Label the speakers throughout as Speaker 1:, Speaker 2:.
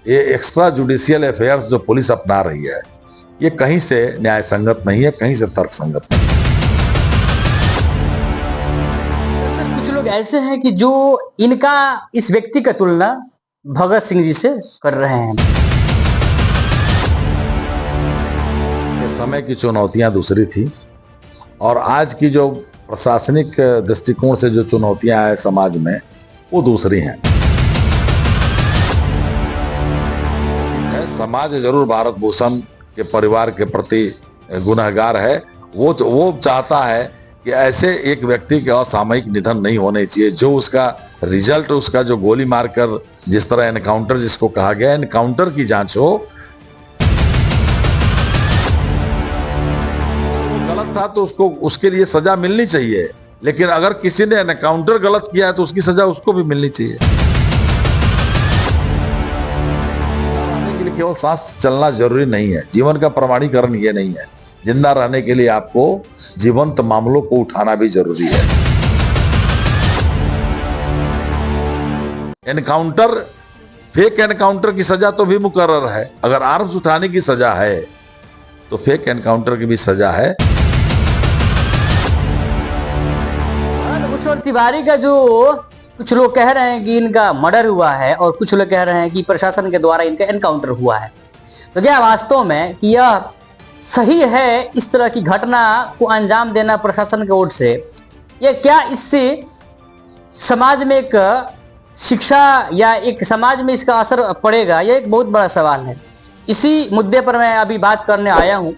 Speaker 1: ये extra judicial affairs जो police अपना रही है, ये कहीं से न्याय संगत नहीं है, कहीं से तर्क संगत नहीं है।
Speaker 2: सर कुछ लोग ऐसे हैं कि जो इनका इस व्यक्ति का तुलना भगत सिंह जी से कर रहे हैं।
Speaker 1: समय की चुनौतियां दूसरी थी और आज की जो प्रशासनिक दृष्टिकोण से जो चुनौतियां हैं समाज में, वो दूसरी हैं। समाज जरूर भारत भूषण के परिवार के प्रति गुनहगार है। वो चाहता है कि ऐसे एक व्यक्ति के असामयिक निधन नहीं होने चाहिए। जो उसका रिजल्ट, उसका जो गोली मारकर जिस तरह एनकाउंटर जिसको कहा गया, एनकाउंटर की जांच हो। गलत था तो उसको उसके लिए सजा मिलनी चाहिए, लेकिन अगर किसी ने एनकाउंटर गलत किया है तो उसकी सजा उसको भी मिलनी चाहिए। केवल सांस चलना जरूरी नहीं है, जीवन का प्रमाणीकरण ये नहीं है। जिंदा रहने के लिए आपको जीवंत मामलों को उठाना भी जरूरी है। एनकाउंटर, फेक एनकाउंटर की सजा तो भी मुकर्रर है। अगर आर्म्स उठाने की सजा है तो फेक एनकाउंटर की भी सजा है।
Speaker 2: भूषण तिवारी का जो कुछ लोग कह रहे हैं कि इनका मर्डर हुआ है और कुछ लोग कह रहे हैं कि प्रशासन के द्वारा इनका एनकाउंटर हुआ है, तो क्या वास्तव में कि यह सही है इस तरह की घटना को अंजाम देना प्रशासन के ओर से? या क्या इससे समाज में एक शिक्षा या एक समाज में इसका असर पड़ेगा? यह एक बहुत बड़ा सवाल है। इसी मुद्दे पर मैं अभी बात करने आया हूं,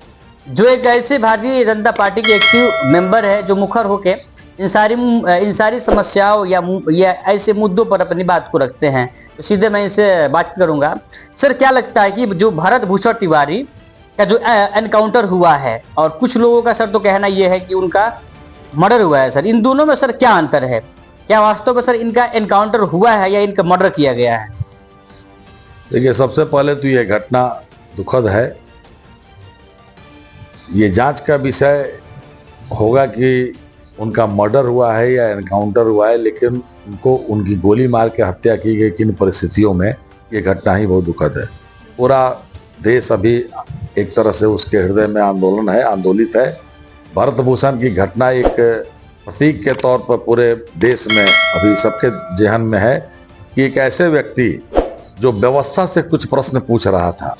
Speaker 2: जो एक ऐसे भारतीय जनता पार्टी के एक्टिव मेंबर है जो मुखर होके इन सारी समस्याओं या ऐसे मुद्दों पर अपनी बात को रखते हैं। तो सीधे मैं इनसे बातचीत करूंगा। सर क्या लगता है कि जो भरत भूषण तिवारी का जो एनकाउंटर हुआ है, और कुछ लोगों का सर तो कहना यह है कि उनका मर्डर हुआ है, सर इन दोनों में सर क्या अंतर है? क्या वास्तव में सर इनका एनकाउंटर हुआ है या इनका मर्डर किया गया है?
Speaker 1: देखिए, सबसे पहले तो ये घटना दुखद है। ये जांच का विषय होगा कि उनका मर्डर हुआ है या एनकाउंटर हुआ है, लेकिन उनको उनकी गोली मार के हत्या की गई किन परिस्थितियों में, ये घटना ही बहुत दुखद है। पूरा देश अभी एक तरह से उसके हृदय में आंदोलित है। भरत भूषण की घटना एक प्रतीक के तौर पर पूरे देश में अभी सबके जहन में है कि एक ऐसे व्यक्ति जो व्यवस्था से कुछ प्रश्न पूछ रहा था,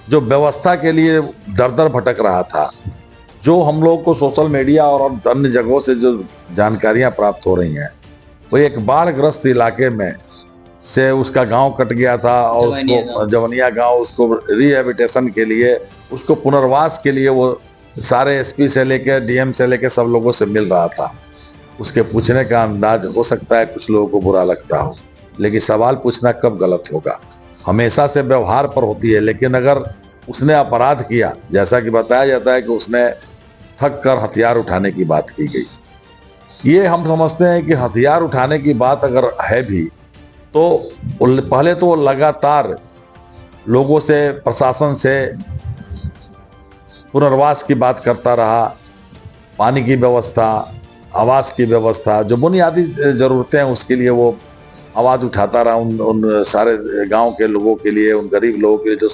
Speaker 1: जो व्यवस्था के लिए दर दर भटक रहा था, जो हम लोग को सोशल मीडिया और अन्य जगहों से जो जानकारियां प्राप्त हो रही हैं, वो एक बाढ़ग्रस्त इलाके में से उसका गांव कट गया था और उसको जवनिया गांव, उसको रिहेबिलिटेशन के लिए, उसको पुनर्वास के लिए वो सारे एसपी से लेकर डीएम से लेकर सब लोगों से मिल रहा था। उसके पूछने का अंदाज हो सकता है कुछ लोगों को बुरा लगता हो, लेकिन सवाल पूछना कब गलत होगा? हमेशा से व्यवहार पर होती है। लेकिन अगर उसने अपराध किया, जैसा कि बताया जाता है कि उसने थक कर हथियार उठाने की बात की गई, ये हम समझते हैं कि हथियार उठाने की बात अगर है भी तो पहले तो वो लगातार लोगों से, प्रशासन से पुनर्वास की बात करता रहा, पानी की व्यवस्था, आवास की व्यवस्था, जो बुनियादी जरूरतें हैं उसके लिए वो आवाज उठाता रहा उन सारे गांव के लोगों के लिए, उन गरीब लोगों के लिए, जो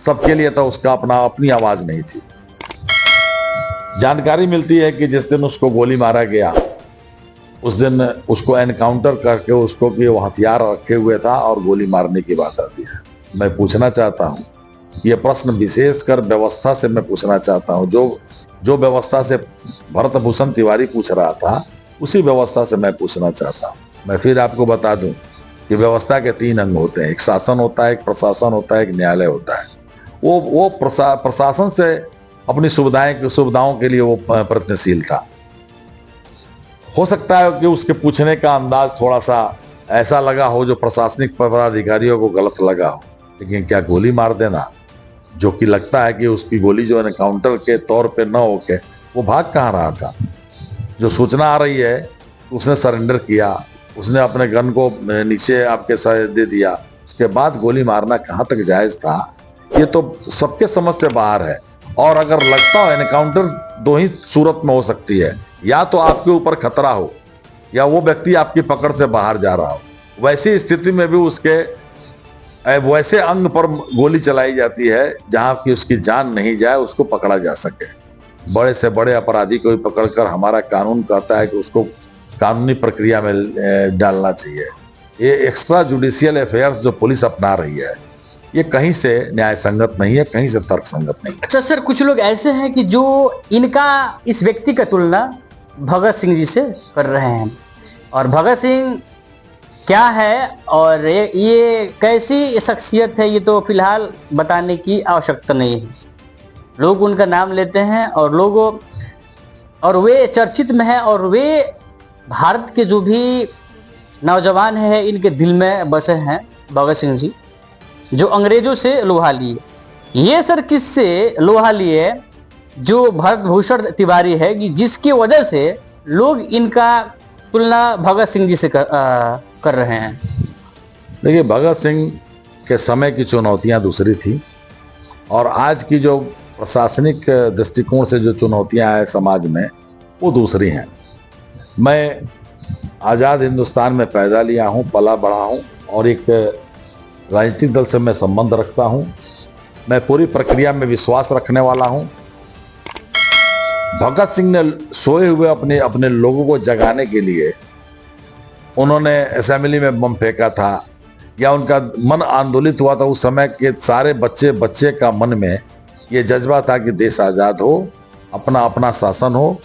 Speaker 1: सबके लिए था। उसका अपनी आवाज नहीं थी। जानकारी मिलती है कि जिस दिन उसको गोली मारा गया, उस दिन उसको एनकाउंटर करके उसको कि वो हथियार रखे हुए था और गोली मारने की बात आती है। मैं पूछना चाहता हूँ, ये प्रश्न विशेषकर व्यवस्था से मैं पूछना चाहता हूँ। जो व्यवस्था से भरत भूषण तिवारी पूछ रहा था, उसी व्यवस्था से मैं पूछना चाहता हूँ। मैं फिर आपको बता दूं कि व्यवस्था के 3 अंग होते हैं। एक शासन होता है, एक प्रशासन होता है, एक न्यायालय होता है। वो प्रशासन से अपनी सुविधाओं के लिए वो प्रयत्नशील था। हो सकता है कि उसके पूछने का अंदाज थोड़ा सा ऐसा लगा हो जो प्रशासनिक पदाधिकारियों को गलत लगा हो, लेकिन क्या गोली मार देना, जो कि लगता है कि उसकी गोली जो एनकाउंटर के तौर पे न होके वो भाग कहाँ रहा था। जो सूचना आ रही है उसने सरेंडर किया, उसने अपने गन को नीचे आपके साथ दे दिया, उसके बाद गोली मारना कहाँ तक जायज था, ये तो सबके समझ से बाहर है। और अगर लगता हो एनकाउंटर 2 ही सूरत में हो सकती है, या तो आपके ऊपर खतरा हो या वो व्यक्ति आपकी पकड़ से बाहर जा रहा हो। वैसी स्थिति में भी उसके वैसे अंग पर गोली चलाई जाती है जहां की उसकी जान नहीं जाए, उसको पकड़ा जा सके। बड़े से बड़े अपराधी को भी पकड़कर हमारा कानून कहता है कि उसको कानूनी प्रक्रिया में डालना चाहिए। ये एक्स्ट्रा जुडिशियल अफेयर्स जो पुलिस अपना रही है, ये कहीं से न्याय संगत नहीं है, कहीं से तर्क संगत नहीं।
Speaker 2: अच्छा सर, कुछ लोग ऐसे हैं कि जो इनका इस व्यक्ति का तुलना भगत सिंह जी से कर रहे हैं, और भगत सिंह क्या है और ये कैसी शख्सियत है, ये तो फिलहाल बताने की आवश्यकता नहीं है। लोग उनका नाम लेते हैं और वे चर्चित में हैं, और वे भारत के जो भी नौजवान हैं इनके दिल में बसे हैं भगत सिंह जी, जो अंग्रेजों से लोहा लिए। ये सर किससे लोहा लिए? जो भरत भूषण तिवारी है कि जिसकी वजह से लोग इनका तुलना भगत सिंह जी से कर रहे हैं।
Speaker 1: देखिए, भगत सिंह के समय की चुनौतियां दूसरी थी, और आज की जो प्रशासनिक दृष्टिकोण से जो चुनौतियां हैं समाज में, वो दूसरी हैं। मैं आज़ाद हिंदुस्तान में पैदा लिया हूँ, पला बड़ा हूँ, और एक राजनीतिक दल से मैं संबंध रखता हूँ। मैं पूरी प्रक्रिया में विश्वास रखने वाला हूँ। भगत सिंह ने सोए हुए अपने लोगों को जगाने के लिए उन्होंने असेंबली में बम फेंका था, या उनका मन आंदोलित हुआ था। उस समय के सारे बच्चे का मन में ये जज्बा था कि देश आज़ाद हो, अपना अपना शासन हो।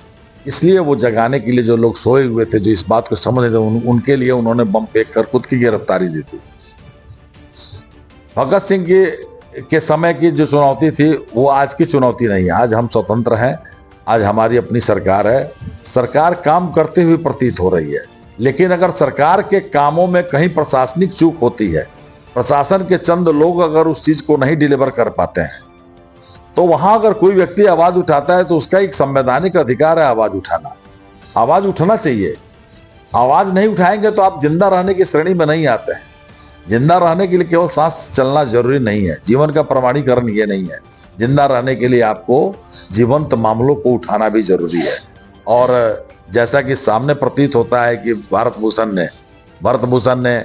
Speaker 1: इसलिए वो जगाने के लिए जो लोग सोए हुए थे, जो इस बात को समझ रहे थे, उनके लिए उन्होंने बम फेंक कर खुद की गिरफ्तारी दी थी। भगत सिंह के समय की जो चुनौती थी वो आज की चुनौती नहीं है। आज हम स्वतंत्र हैं, आज हमारी अपनी सरकार है। सरकार काम करते हुए प्रतीत हो रही है, लेकिन अगर सरकार के कामों में कहीं प्रशासनिक चूक होती है, प्रशासन के चंद लोग अगर उस चीज को नहीं डिलीवर कर पाते हैं, तो वहां अगर कोई व्यक्ति आवाज उठाता है तो उसका एक संवैधानिक अधिकार है आवाज उठाना। आवाज उठना चाहिए। आवाज नहीं उठाएंगे तो आप जिंदा रहने की श्रेणी में नहीं आते हैं। जिंदा रहने के लिए केवल सांस चलना जरूरी नहीं है, जीवन का प्रमाणीकरण ये नहीं है। जिंदा रहने के लिए आपको जीवंत मामलों को उठाना भी जरूरी है। और जैसा कि सामने प्रतीत होता है कि भरत भूषण ने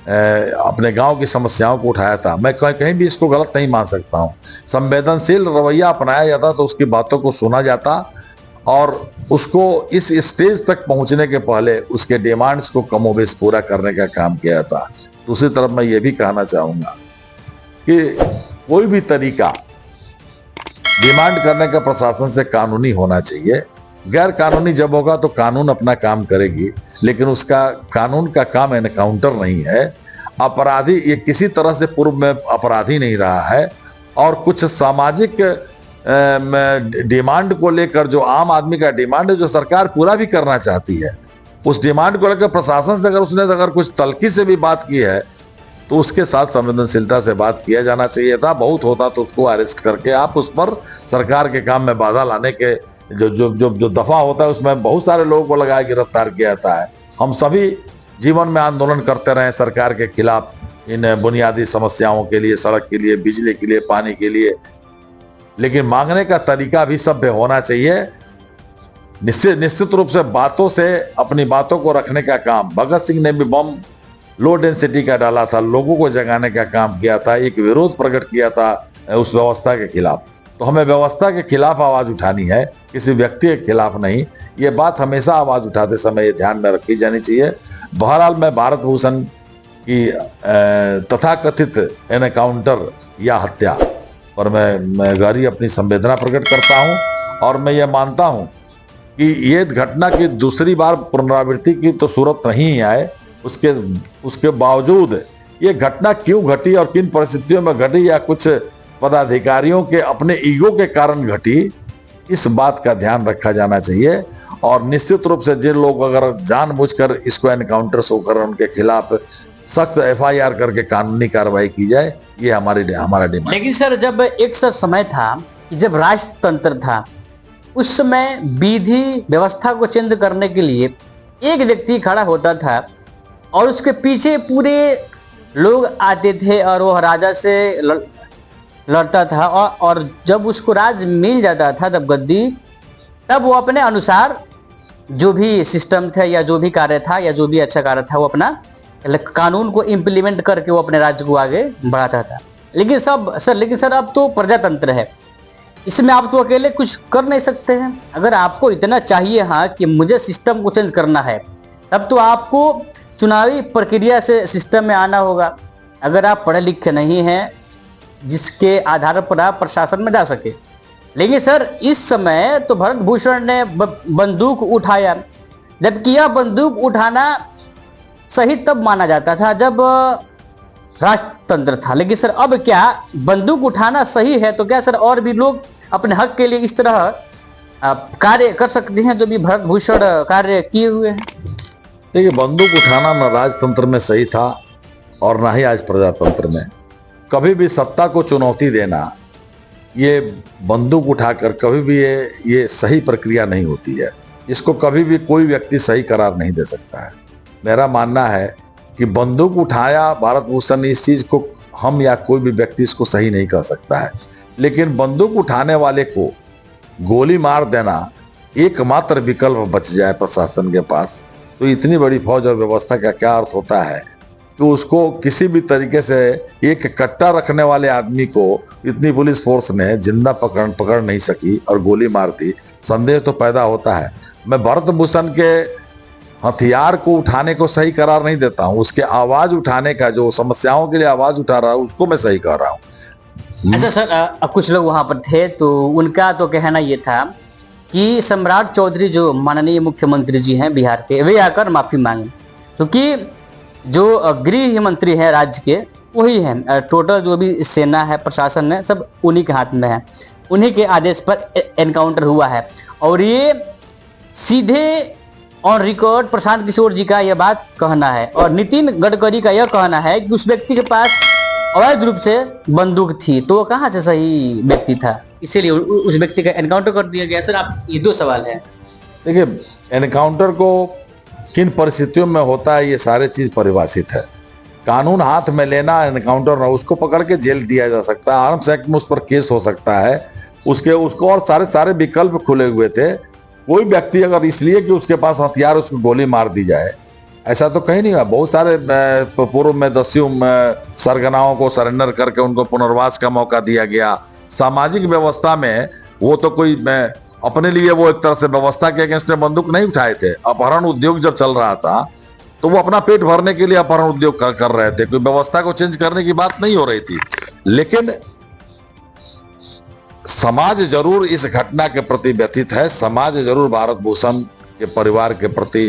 Speaker 1: अपने गांव की समस्याओं को उठाया था। मैं कहीं भी इसको गलत नहीं मान सकता हूं। संवेदनशील रवैया अपनाया जाता तो उसकी बातों को सुना जाता, और उसको इस स्टेज तक पहुंचने के पहले उसके डिमांड्स को कमोबेश पूरा करने का काम किया था। दूसरी तरफ मैं ये भी कहना चाहूंगा कि कोई भी तरीका डिमांड करने का प्रशासन से कानूनी होना चाहिए। गैर कानूनी जब होगा तो कानून अपना काम करेगी, लेकिन उसका कानून का काम एनकाउंटर नहीं है। अपराधी ये किसी तरह से पूर्व में अपराधी नहीं रहा है, और कुछ सामाजिक डिमांड को लेकर जो आम आदमी का डिमांड है, जो सरकार पूरा भी करना चाहती है, उस डिमांड को लेकर प्रशासन से अगर कुछ तल्खी से भी बात की है तो उसके साथ संवेदनशीलता से बात किया जाना चाहिए था। बहुत होता तो उसको अरेस्ट करके आप उस पर सरकार के काम में बाधा लाने के जो दफा होता है उसमें बहुत सारे लोगों को लगाया गिरफ्तार किया जाता है। हम सभी जीवन में आंदोलन करते रहे सरकार के खिलाफ, इन बुनियादी समस्याओं के लिए, सड़क के लिए, बिजली के लिए, पानी के लिए, लेकिन मांगने का तरीका भी सभ्य होना चाहिए। निश्चित रूप से बातों से अपनी बातों को रखने का काम, भगत सिंह ने भी बम लो डेंसिटी का डाला था, लोगों को जगाने का काम किया था, एक विरोध प्रकट किया था उस व्यवस्था के खिलाफ। तो हमें व्यवस्था के खिलाफ आवाज उठानी है, किसी व्यक्ति के खिलाफ नहीं। ये बात हमेशा आवाज उठाते समय ध्यान में रखी जानी चाहिए। बहरहाल मैं भारत भूषण की तथाकथित एनकाउंटर या हत्या पर मैं गहरी अपनी संवेदना प्रकट करता हूं, और मैं ये मानता हूं कि ये घटना की दूसरी बार पुनरावृत्ति की तो सूरत नहीं आए। उसके बावजूद ये घटना क्यों घटी और किन परिस्थितियों में घटी, या कुछ पदाधिकारियों के अपने ईगो के कारण घटी, इस बात का ध्यान रखा जाना चाहिए। और निश्चित रूप से जिन लोग अगर जानबूझकर इसको एनकाउंटर शो कर उनके खिलाफ सख्त FIR करके कानूनी कार्रवाई की जाए, ये हमारा डिमांड।
Speaker 2: लेकिन सर, जब एक समय था कि जब राजतंत्र था, उस समय विधि व्यवस्था को चेंज करने के लिए एक व्यक्ति खड़ा होता था और उसके पीछे पूरे लोग आते थे और वो राजा से लड़ता था, और जब उसको राज मिल जाता था, तब गद्दी, तब वो अपने अनुसार जो भी सिस्टम था या जो भी कार्य था या जो भी अच्छा कार्य था वो अपना कानून को इम्प्लीमेंट करके वो अपने राज्य को आगे बढ़ाता था। लेकिन सर अब तो प्रजातंत्र है, इसमें आप तो अकेले कुछ कर नहीं सकते हैं। अगर आपको इतना चाहिए हाँ कि मुझे सिस्टम को चेंज करना है, तब तो आपको चुनावी प्रक्रिया से सिस्टम में आना होगा। अगर आप पढ़े लिखे नहीं हैं जिसके आधार पर आप प्रशासन में जा सके। लेकिन सर इस समय तो भरत भूषण ने बंदूक उठाया, जबकि यह बंदूक उठाना सही तब माना जाता था जब राजतंत्र था। लेकिन सर अब क्या बंदूक उठाना सही है? तो क्या सर और भी लोग अपने हक के लिए इस तरह कार्य कर सकते हैं जो भी भरत भूषण कार्य किए हुए हैं?
Speaker 1: देखिए, बंदूक उठाना न राजतंत्र में सही था और ना ही आज प्रजातंत्र में। कभी भी सत्ता को चुनौती देना, ये बंदूक उठाकर कभी भी ये सही प्रक्रिया नहीं होती है। इसको कभी भी कोई व्यक्ति सही करार नहीं दे सकता है। मेरा मानना है कि बंदूक उठाया भारत भूषण, इस चीज को हम या कोई भी व्यक्ति इसको सही नहीं कर सकता है। लेकिन बंदूक उठाने वाले को गोली मार देना एकमात्र विकल्प बच जाए प्रशासन के पास, तो इतनी बड़ी फौज और व्यवस्था का क्या अर्थ होता है कि उसको किसी भी तरीके से एक कट्टा रखने वाले आदमी को इतनी पुलिस फोर्स ने जिंदा पकड़ नहीं सकी और गोली मार दी। संदेह तो पैदा होता है। मैं भरत भूषण के हथियार को उठाने को सही करार नहीं देता हूं, उसके आवाज उठाने का, जो समस्याओं के लिए आवाज उठा रहा है, उसको मैं सही कह रहा हूं।
Speaker 2: अच्छा सर, कुछ लोग वहां पर थे तो उनका तो कहना यह था कि सम्राट चौधरी जो माननीय मुख्यमंत्री जी हैं बिहार के, वे आकर माफी मांगे, क्योंकि जो गृह मंत्री हैं राज्य के वही हैं। टोटल जो भी सेना है, प्रशासन है, सब उन्हीं के हाथ में है। उन्हीं के आदेश पर एनकाउंटर हुआ है। और ये सीधे ऑन रिकॉर्ड प्रशांत किशोर जी का यह बात कहना है और नितिन गडकरी का यह कहना है कि उस व्यक्ति के पास अवैध रूप से बंदूक थी, तो वो कहाँ से सही व्यक्ति था, इसीलिए उस व्यक्ति का एनकाउंटर कर दिया गया। सर आप, ये दो सवाल है।
Speaker 1: देखिए, एनकाउंटर को किन परिस्थितियों में होता है, ये सारे चीज परिभाषित है। कानून हाथ में लेना एनकाउंटर ना, उसको पकड़ के जेल दिया जा सकता है, आर्म्स एक्ट में उस पर केस हो सकता है, उसको और सारे विकल्प खुले हुए थे। कोई व्यक्ति अगर इसलिए कि उसके पास हथियार, उसको गोली मार दी जाए, ऐसा तो कहीं नहीं हुआ। बहुत सारे पूर्व में दस्यु सरगनाओं को सरेंडर करके उनको पुनर्वास का मौका दिया गया। सामाजिक व्यवस्था में वो तो कोई अपने लिए वो एक तरह से व्यवस्था के अगेंस्ट में बंदूक नहीं उठाए थे। अपहरण उद्योग जब चल रहा था तो वो अपना पेट भरने के लिए अपहरण उद्योग कर रहे थे, कोई व्यवस्था को चेंज करने की बात नहीं हो रही थी। लेकिन समाज जरूर इस घटना के प्रति व्यथित है, समाज जरूर भारत भूषण के परिवार के प्रति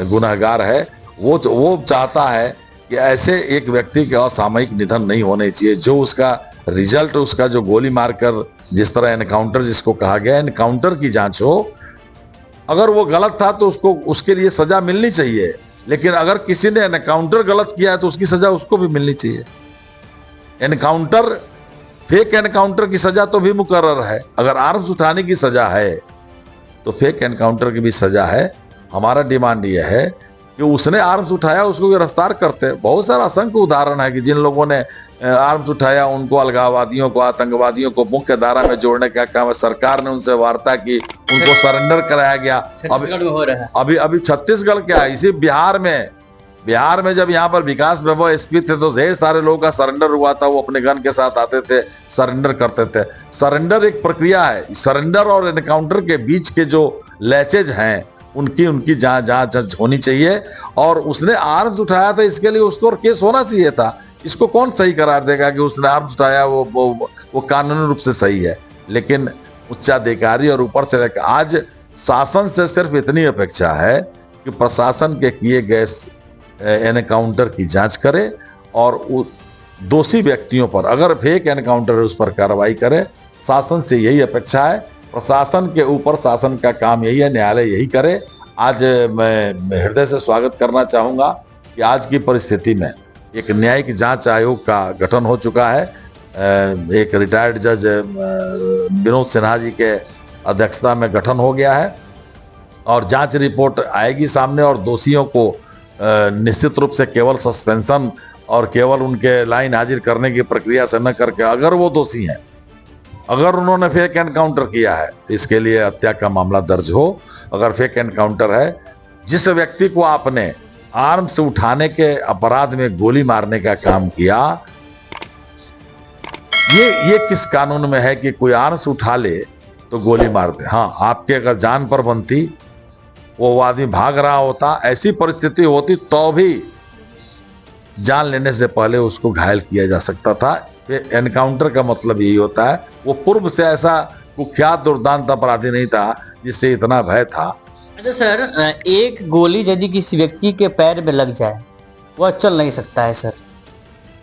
Speaker 1: गुनहगार है। वो चाहता है कि ऐसे एक व्यक्ति के असामयिक निधन नहीं होने चाहिए। जो उसका रिजल्ट, उसका जो गोली मारकर जिस तरह एनकाउंटर जिसको कहा गया, एनकाउंटर की जांच हो। अगर वो गलत था तो उसको उसके लिए सजा मिलनी चाहिए, लेकिन अगर किसी ने एनकाउंटर गलत किया है तो उसकी सजा उसको भी मिलनी चाहिए। एनकाउंटर, फेक एनकाउंटर की सजा तो भी मुकर्रर है। अगर आर्म्स उठाने की सजा है तो फेक एनकाउंटर की भी सजा है। हमारा डिमांड यह है कि उसने आर्म्स उठाया, उसको गिरफ्तार करते। बहुत सारा असंख्य उदाहरण है कि जिन लोगों ने आर्म्स उठाया उनको अलगाववादियों को, आतंकवादियों को मुख्य धारा में जोड़ने का काम है। सरकार ने उनसे वार्ता की, उनको सरेंडर कराया गया। अभी छत्तीसगढ़ क्या है, इसी बिहार में जब यहाँ पर विकास वैभव एसपी थे तो ढेर सारे लोगों का सरेंडर हुआ था। वो अपने गन के साथ आते थे, सरेंडर करते थे। सरेंडर एक प्रक्रिया है। सरेंडर और एनकाउंटर के बीच के जो लैचेज हैं उनकी जांच होनी चाहिए। और उसने आर्म्स उठाया था, इसके लिए उसको केस होना चाहिए था। इसको कौन सही करार देगा कि उसने आर्म्स उठाया, वो कानूनी रूप से सही है। लेकिन उच्चाधिकारी और ऊपर से लेकर आज शासन से सिर्फ इतनी अपेक्षा है कि प्रशासन के किए गए एनकाउंटर की जांच करे और उस दोषी व्यक्तियों पर, अगर फेक एनकाउंटर है, उस पर कार्रवाई करे। शासन से यही अपेक्षा है। प्रशासन के ऊपर शासन का काम यही है, न्यायालय यही करे। आज मैं हृदय से स्वागत करना चाहूँगा कि आज की परिस्थिति में एक न्यायिक जांच आयोग का गठन हो चुका है। एक रिटायर्ड जज विनोद सिन्हा जी के अध्यक्षता में गठन हो गया है और जांच रिपोर्ट आएगी सामने और दोषियों को निश्चित रूप से केवल सस्पेंशन और केवल उनके लाइन हाजिर करने की प्रक्रिया से न करके, अगर वो दोषी हैं, अगर उन्होंने फेक एनकाउंटर किया है, इसके लिए हत्या का मामला दर्ज हो। अगर फेक एनकाउंटर है, जिस व्यक्ति को आपने आर्म्स उठाने के अपराध में गोली मारने का काम किया, ये किस कानून में है कि कोई आर्म्स उठा ले तो गोली मार दे? हाँ, आपके अगर जान पर बनती, वो आदमी भाग रहा होता, ऐसी परिस्थिति होती तो भी जान लेने से पहले उसको घायल किया जा सकता था। एनकाउंटर का मतलब यही होता है। वो पूर्व से ऐसा कुख्यात दुर्दांत अपराधी नहीं था जिससे इतना भय था।
Speaker 2: अच्छा सर, एक गोली यदि किसी व्यक्ति के पैर में लग जाए वह चल नहीं सकता है सर।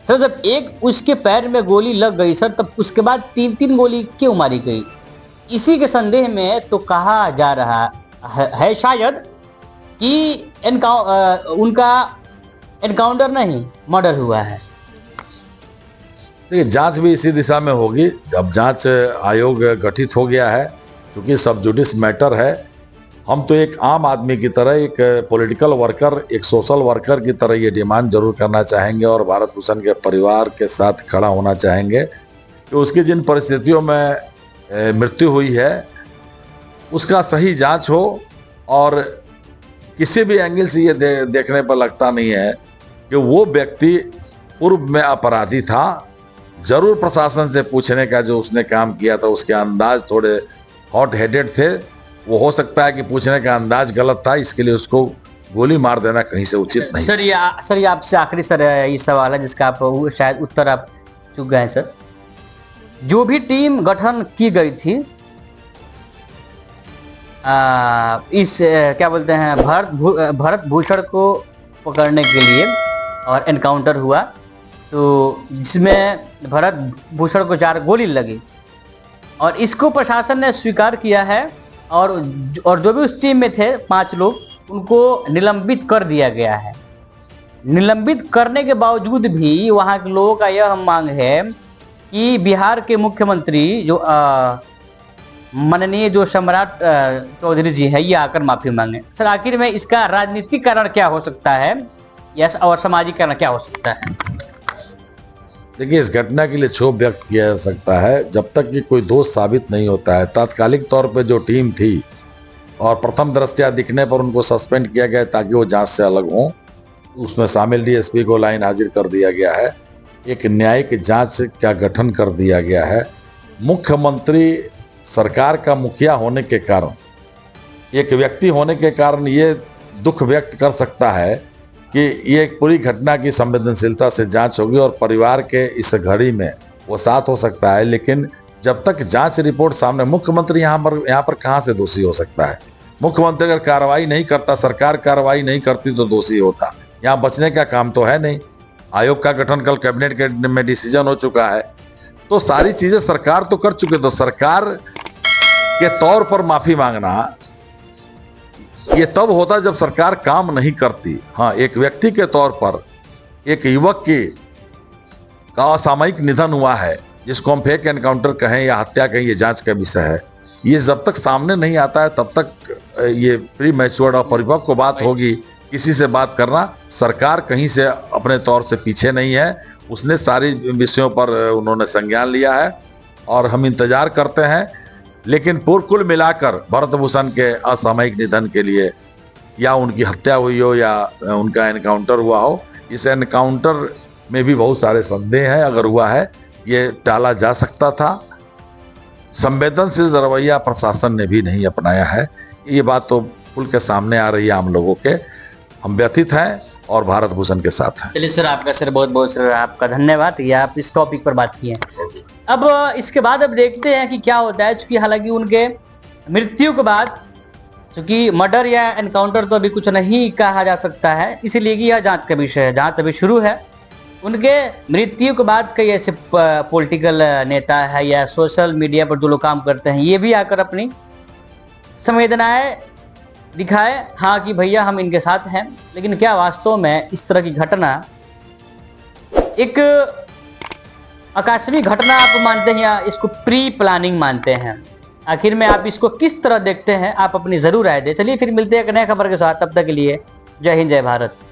Speaker 2: सर जब एक उसके पैर में गोली लग गई सर, तब उसके बाद 3-3 गोली क्यों मारी गई? इसी के संदेह में तो कहा जा रहा है शायद कि उनका एनकाउंटर नहीं, मर्डर हुआ है।
Speaker 1: देखिए, जांच भी इसी दिशा में होगी। जब जांच आयोग गठित हो गया है, क्योंकि सब जुडिस मैटर है, हम तो एक आम आदमी की तरह, एक पॉलिटिकल वर्कर, एक सोशल वर्कर की तरह ये डिमांड जरूर करना चाहेंगे और भारत भूषण के परिवार के साथ खड़ा होना चाहेंगे कि उसकी जिन परिस्थितियों में मृत्यु हुई है उसका सही जांच हो। और किसी भी एंगल से ये देखने पर लगता नहीं है कि वो व्यक्ति पूर्व में अपराधी था। जरूर प्रशासन से पूछने का जो उसने काम किया था, उसके अंदाज थोड़े हॉट हेडेड थे। वो हो सकता है कि पूछने का अंदाज गलत था, इसके लिए उसको गोली मार देना कहीं से उचित नहीं।
Speaker 2: सर ये आपसे आखिरी सर ये सवाल है जिसका आप शायद उत्तर आप चूक गए सर। जो भी टीम गठन की गई थी इस क्या बोलते हैं भरत भूषण को पकड़ने के लिए और एनकाउंटर हुआ, तो जिसमें भरत भूषण को 4 गोली लगी और इसको प्रशासन ने स्वीकार किया है। और जो भी उस टीम में थे 5 लोग, उनको निलंबित कर दिया गया है। निलंबित करने के बावजूद भी वहाँ के लोगों का यह मांग है कि बिहार के मुख्यमंत्री जो माननीय जो सम्राट चौधरी जी है, ये आकर माफी मांगे। सर आखिर में इसका राजनीतिक कारण क्या हो सकता है या और सामाजिक कारण क्या हो सकता है?
Speaker 1: देखिए, इस घटना के लिए क्षोभ व्यक्त किया जा सकता है जब तक कि कोई दोष साबित नहीं होता है। तात्कालिक तौर पे जो टीम थी और प्रथम दृष्टया दिखने पर उनको सस्पेंड किया गया ताकि वो जांच से अलग हों, उसमें शामिल डीएसपी को लाइन हाजिर कर दिया गया है। एक न्यायिक जांच का गठन कर दिया गया है। मुख्यमंत्री सरकार का मुखिया होने के कारण, एक व्यक्ति होने के कारण ये दुख व्यक्त कर सकता है कि ये एक पूरी घटना की संवेदनशीलता से जांच होगी और परिवार के इस घड़ी में वो साथ हो सकता है। लेकिन जब तक जांच रिपोर्ट सामने, मुख्यमंत्री यहाँ पर कहाँ से दोषी हो सकता है? मुख्यमंत्री अगर कार्रवाई नहीं करता, सरकार कार्रवाई नहीं करती तो दोषी होता। यहाँ बचने का काम तो है नहीं। आयोग का गठन कल कैबिनेट में डिसीजन हो चुका है, तो सारी चीजें सरकार तो कर चुकी है। तो सरकार के तौर पर माफी मांगना ये तब होता जब सरकार काम नहीं करती। हाँ, एक व्यक्ति के तौर पर एक युवक का असामयिक निधन हुआ है, जिसको हम फेक एनकाउंटर कहें या हत्या कहें, ये जांच का विषय है। ये जब तक सामने नहीं आता है तब तक ये प्री मैच्योर्ड और परिपक्व बात होगी। किसी से बात करना, सरकार कहीं से अपने तौर से पीछे नहीं है। उसने सारी विषयों पर उन्होंने संज्ञान लिया है और हम इंतजार करते हैं। लेकिन कुल मिलाकर भरत भूषण के असामयिक निधन के लिए, या उनकी हत्या हुई हो या उनका एनकाउंटर हुआ हो, इस एनकाउंटर में भी बहुत सारे संदेह हैं। अगर हुआ है, ये टाला जा सकता था। संवेदनशील रवैया प्रशासन ने भी नहीं अपनाया है। ये बात तो खुल के सामने आ रही है आम लोगों के। हम व्यथित हैं और भारत भूषण के साथ हैं।
Speaker 2: चलिए सर, आपका सर बहुत बहुत सर आपका धन्यवाद, ये आप इस टॉपिक पर बात किए। अब इसके बाद अब देखते हैं कि क्या होता है। चूंकि हालांकि उनके मृत्यु के बाद, चूंकि मर्डर या एनकाउंटर तो अभी कुछ नहीं कहा जा सकता है, इसलिए कि यह जांच का विषय है, जांच अभी शुरू है। उनके मृत्यु के बाद कई ऐसे पॉलिटिकल नेता है या सोशल मीडिया पर जो लोग काम करते हैं, ये भी आकर अपनी संवेदनाएं दिखाए, हाँ कि भैया हम इनके साथ हैं। लेकिन क्या वास्तव में इस तरह की घटना एक आकस्मिक घटना आप मानते हैं या इसको प्री प्लानिंग मानते हैं? आखिर में आप इसको किस तरह देखते हैं? आप अपनी जरूर राय दें। चलिए फिर मिलते हैं एक नए खबर के साथ, तब तक के लिए जय हिंद, जय भारत।